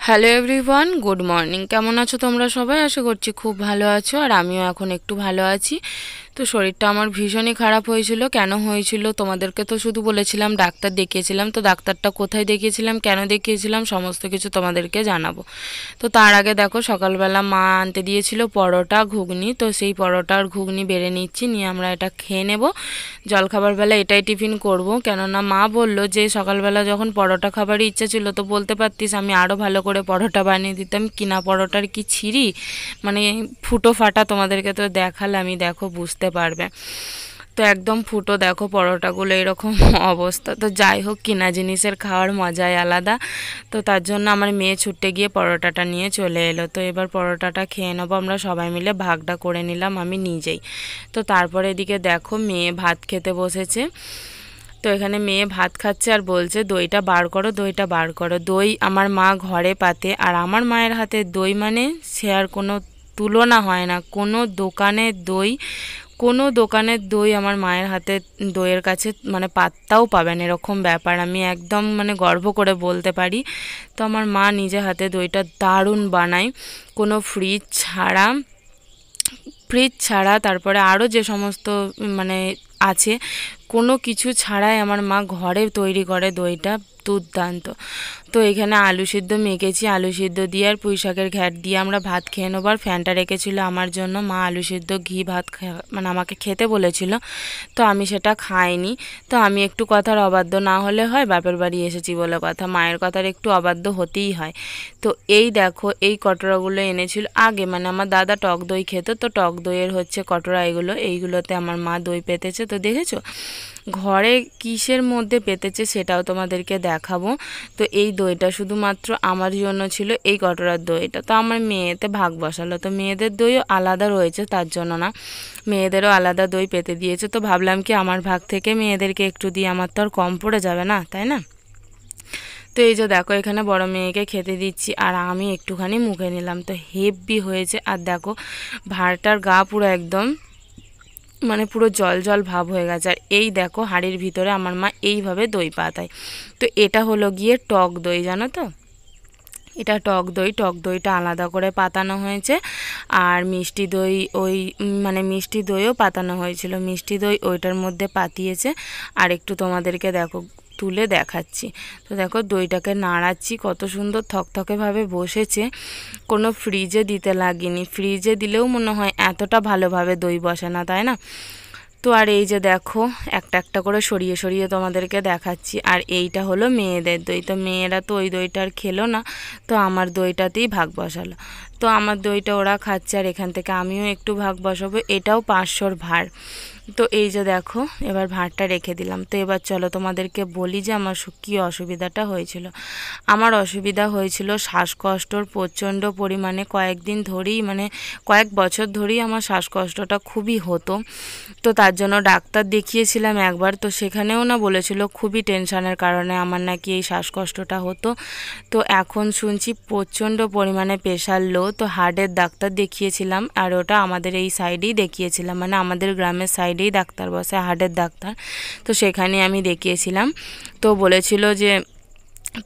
Hello everyone, good morning. কেমন আছো তোমরা সবাই? আশা করছি খুব ভালো আছো, আর আমিও এখন একটু ভালো আছি। তো শরীরটা আমার ভীষণই খারাপ হয়েছিল। কেন হয়েছিল তোমাদেরকে তো শুধু বলেছিলাম ডাক্তার দেখিয়েছিলাম। তো ডাক্তারটা কোথায় দেখিয়েছিলাম, কেন দেখিয়েছিলাম, সমস্ত কিছু তোমাদেরকে জানাবো। তো তার আগে দেখো, সকালবেলা মা আনতে দিয়েছিল পরোটা ঘুগনি। তো সেই পরোটা আর ঘুগনি বেড়ে নিচ্ছি, নিয়ে আমরা এটা খেয়ে নেব। জলখাবার বেলা এটাই টিফিন করব, কেননা মা বললো যে সকালবেলা যখন পরোটা খাবারই ইচ্ছা ছিল তো বলতে পারতিস, আমি আরও ভালো করে পরোটা বানিয়ে দিতাম। কিনা পরোটার কি ছিঁড়ি, মানে ফুটো ফাটা, তোমাদেরকে তো দেখালামই, দেখো বুঝতে পারবে। তো একদম ফুটো, দেখো পরোটাগুলো এরকম অবস্থা। তো যাই হোক, কিনা জিনিসের খাওয়ার মজাই আলাদা। তো তার জন্য আমার মেয়ে ছুটে গিয়ে পরোটাটা নিয়ে চলে এলো। তো এবার পরোটাটা খেয়ে নেবো আমরা সবাই মিলে, ভাগটা করে নিলাম আমি নিজেই। তো তারপরে এদিকে দেখো মেয়ে ভাত খেতে বসেছে। তো এখানে মেয়ে ভাত খাচ্ছে আর বলছে দইটা বার করো, দইটা বার করো। দই আমার মা ঘরে পাতে, আর আমার মায়ের হাতে দই মানে সে আর কোনো তুলনা হয় না। কোনো দোকানের দই আমার মায়ের হাতে দইয়ের কাছে মানে পাত্তাও পাবেন, এরকম ব্যাপার। আমি একদম মানে গর্ব করে বলতে পারি। তো আমার মা নিজে হাতে দইটা দারুণ বানায়, কোনো ফ্রিজ ছাড়া, তারপরে আরও যে সমস্ত মানে আছে, কোনো কিছু ছাড়াই আমার মা ঘরে তৈরি করে দইটা, দুর্দান্ত। তো এখানে আলু সিদ্ধ মেখেছি, আলু সিদ্ধ দিয়ে আর পুঁই শাকের ঘ্যাট দিয়ে আমরা ভাত খেয়ে নেবো। আর ফ্যানটা রেখেছিল আমার জন্য, মা আলু সিদ্ধ ঘি ভাত মানে আমাকে খেতে বলেছিল, তো আমি সেটা খাইনি। তো আমি একটু কথার অবাধ্য না হলে হয়, বাপের বাড়ি এসেছি বলে কথা, মায়ের কথার একটু অবাধ্য হতেই হয়। তো এই দেখো, এই কটোরাগুলো এনেছিল আগে, মানে আমার দাদা টক দই খেত, তো টক দইয়ের হচ্ছে কটোরা এইগুলোতে আমার মা দই পেতেছে। তো দেখেছো ঘরে কিসের মধ্যে পেতেছে সেটাও তোমাদেরকে দেখাবো। তো এই দইটা শুধুমাত্র আমার জন্য ছিল, এই কটোরার দইটা। তো আমার মেয়েতে ভাগ বসালো, তো মেয়েদের দইও আলাদা রয়েছে, তার জন্য না, মেয়েদেরও আলাদা দই পেতে দিয়েছে। তো ভাবলাম কি আমার ভাগ থেকে মেয়েদেরকে একটু দিয়ে, আমার তো আর কম পড়ে যাবে না, তাই না? তো এই যে দেখো, এখানে বড় মেয়েকে খেতে দিচ্ছি আর আমি একটুখানি মুখে নিলাম। তো হেভি হয়েছে। আর দেখো ভাঁড়টার গা পুরো একদম মানে পুরো জল জল ভাব হয়ে গেছে। আর এই দেখো হাঁড়ির ভিতরে আমার মা এইভাবে দই পাতায়। তো এটা হলো গিয়ে টক দই, জানো তো, এটা টক দই। টক দইটা আলাদা করে পাতানো হয়েছে। আর মিষ্টি দই মানে মিষ্টি দইও পাতানো হয়েছিল, মিষ্টি দই ওইটার মধ্যে পাতিয়েছে। আর একটু তোমাদেরকে দেখো তুলে দেখাচ্ছি। তো দেখো দইটাকে নাড়াচ্ছি, কত সুন্দর থকথকেভাবে বসেছে, কোনো ফ্রিজে দিতে লাগেনি। ফ্রিজে দিলেও মনে হয় এতটা ভালোভাবে দই বসে না, তাই না? তো আর এই যে দেখো একটা একটা করে সরিয়ে সরিয়ে তোমাদেরকে দেখাচ্ছি। আর এইটা হলো মেয়েদের দই। তো মেয়েরা তো ওই দইটা আর খেলো না, তো আমার দইটাতেই ভাগ বসালো। তো আমার দইটা ওরা খাচ্ছে, আর এখান থেকে আমিও একটু ভাগ বসাবো। এটাও 500-র ভাঁড়। তো এই যে দেখো এবার ভাঁড়টা রেখে দিলাম। তো এবার চলো তোমাদেরকে বলি যে আমার কী অসুবিধাটা হয়েছিল। আমার অসুবিধা হয়েছিল শ্বাসকষ্টর প্রচণ্ড পরিমাণে, কয়েকদিন ধরেই মানে কয়েক বছর ধরেই আমার শ্বাসকষ্টটা খুবই হতো। তো তার জন্য ডাক্তার দেখিয়েছিলাম একবার। তো সেখানেও না বলেছিল খুবই টেনশনের কারণে আমার নাকি এই শ্বাসকষ্টটা হতো। তো এখন শুনছি প্রচণ্ড পরিমাণে প্রেশার লো। তো হার্টের ডাক্তার দেখিয়েছিলাম, আর ওটা আমাদের এই সাইডেই দেখিয়েছিলাম, মানে আমাদের গ্রামের সাইডেই ডাক্তার বসে, হার্টের ডাক্তার। তো সেখানে আমি দেখিয়েছিলাম। তো বলেছিল যে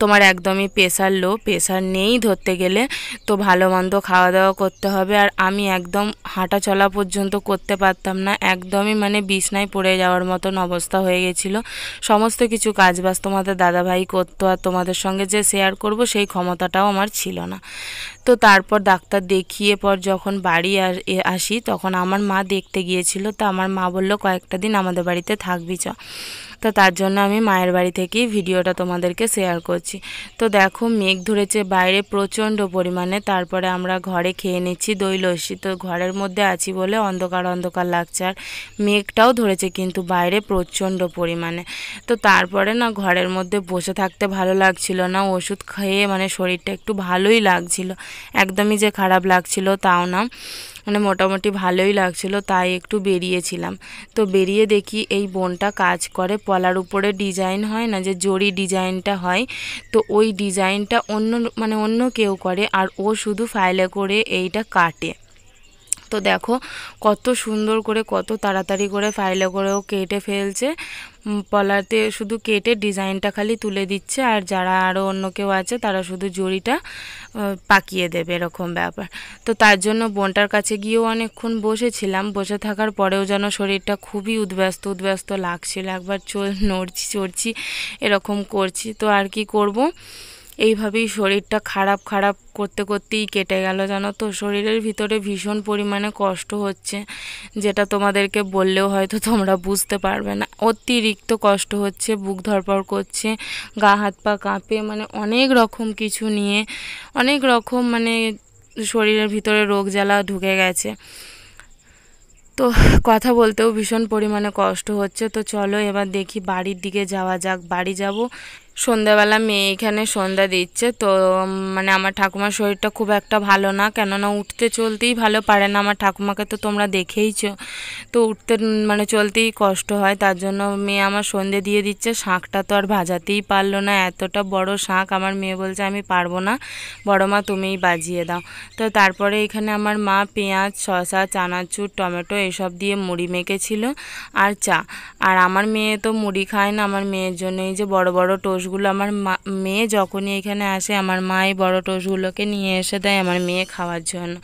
তোমার একদমই প্রেশার লো, প্রেশার নেই ধরতে গেলে, তো ভালো মন্দ খাওয়া দাওয়া করতে হবে। আর আমি একদম হাঁটা চলা পর্যন্ত করতে পারতাম না, একদমই মানে বিছনায় পড়ে যাওয়ার মতন অবস্থা হয়ে গেছিলো। সমস্ত কিছু কাজবাজ তোমাদের দাদাভাই করতো, আর তোমাদের সঙ্গে যে শেয়ার করব সেই ক্ষমতাটাও আমার ছিল না। তো তারপর ডাক্তার দেখিয়ে পর যখন বাড়ি আসি, তখন আমার মা দেখতে গিয়েছিল। তো আমার মা বললো কয়েকটা দিন আমাদের বাড়িতে থাকবি চ। তো তার জন্য আমি মায়ের বাড়ি থেকেই ভিডিওটা তোমাদেরকে শেয়ার করছি। তো দেখো মেঘ ধরেছে বাইরে প্রচণ্ড পরিমাণে, তারপরে আমরা ঘরে খেয়ে নিচ্ছি দই লস্যি। তো ঘরের মধ্যে আছি বলে অন্ধকার অন্ধকার লাগছে, আর মেঘটাও ধরেছে কিন্তু বাইরে প্রচণ্ড পরিমাণে। তো তারপরে না ঘরের মধ্যে বসে থাকতে ভালো লাগছিল না, ওষুধ খেয়ে মানে শরীরটা একটু ভালোই লাগছিল, একদমই যে খারাপ লাগছিল তাও না, মানে মোটামুটি ভালোই লাগছিল, তাই একটু বেরিয়েছিলাম। তো বেরিয়ে দেখি এই বোনটা কাজ করে, পলার উপরে ডিজাইন হয় না, যে জরি ডিজাইনটা হয়, তো ওই ডিজাইনটা অন্য কেউ করে, আর ও শুধু ফাইলে করে এইটা কাটে। তো দেখো কত সুন্দর করে কত তাড়াতাড়ি করে ফাইলে করেও কেটে ফেলছে, পলাতে শুধু কেটে ডিজাইনটা খালি তুলে দিচ্ছে, আর যারা আরও অন্য কেউ আছে তারা শুধু জড়িটা পাকিয়ে দেবে, এরকম ব্যাপার। তো তার জন্য বোনটার কাছে গিয়েও অনেকক্ষণ বসেছিলাম, বসে থাকার পরেও যেন শরীরটা খুবই উদ্ব্যস্ত উদ্ব্যস্ত লাগছিল, একবার নড়ছি চড়ছি এরকম করছি। তো আর কি করব, এইভাবেই শরীরটা খারাপ খারাপ করতে করতেই কেটে গেল, জানো তো। শরীরের ভিতরে ভীষণ পরিমাণে কষ্ট হচ্ছে, যেটা তোমাদেরকে বললেও হয়তো তোমরা বুঝতে পারবে না। অতিরিক্ত কষ্ট হচ্ছে, বুক ধড়ফড় করছে, গা হাত পা কাঁপে, মানে অনেক রকম কিছু নিয়ে অনেক রকম মানে শরীরের ভিতরে রোগ জ্বালা ঢুকে গেছে। তো কথা বলতেও ভীষণ পরিমাণে কষ্ট হচ্ছে। তো চলো এবার দেখি বাড়ির দিকে যাওয়া যাক। বাড়ি যাব, সন্ধ্যাবেলা মেয়ে এখানে সন্ধ্যা দিচ্ছে। তো মানে আমার ঠাকুমার শরীরটা খুব একটা ভালো না, কেননা উঠতে চলতেই ভালো পারে না। আমার ঠাকুমাকে তো তোমরা দেখেইছো, তো উঠতে মানে চলতেই কষ্ট হয়, তার জন্য মেয়ে আমার সন্ধে দিয়ে দিচ্ছে। শাঁখটা তো আর ভাজাতেই পারলো না, এতটা বড় শাঁখ। আমার মেয়ে বলছে আমি পারবো না, বড় মা তুমিই বাজিয়ে দাও। তো তারপরে এখানে আমার মা পেঁয়াজ, শসা, চানাচুর, টমেটো এসব দিয়ে মুড়ি মেখেছিল আর চা। আর আমার মেয়ে তো মুড়ি খায় না, আমার মেয়ের জন্য এই যে বড় বড় টোস্টগুলো, আমার মেয়ে যখনই এখানে আসে আমার মা এই বড় টোস্টগুলোকে নিয়ে এসে দেয় আমার মেয়ে খাওয়ার জন্য।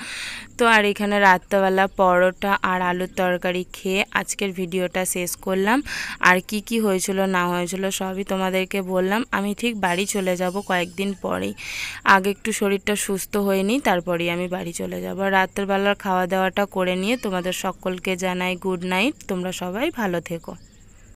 তো আর এখানে রাত্রেবেলা পরোটা আর আলুর তরকারি খেয়ে আজকের ভিডিওটা শেষ করলাম। আর কি কি হয়েছিল না হয়েছিল সবই তোমাদেরকে বললাম। আমি ঠিক বাড়ি চলে যাব কয়েকদিন পরেই, আগে একটু শরীরটা সুস্থ হয়ে নিই, তারপরেই আমি বাড়ি চলে যাব। রাত্রেবেলার খাওয়া দাওয়াটা করে নিয়ে তোমাদের সকলকে জানাই গুড নাইট, তোমরা সবাই ভালো থেকো।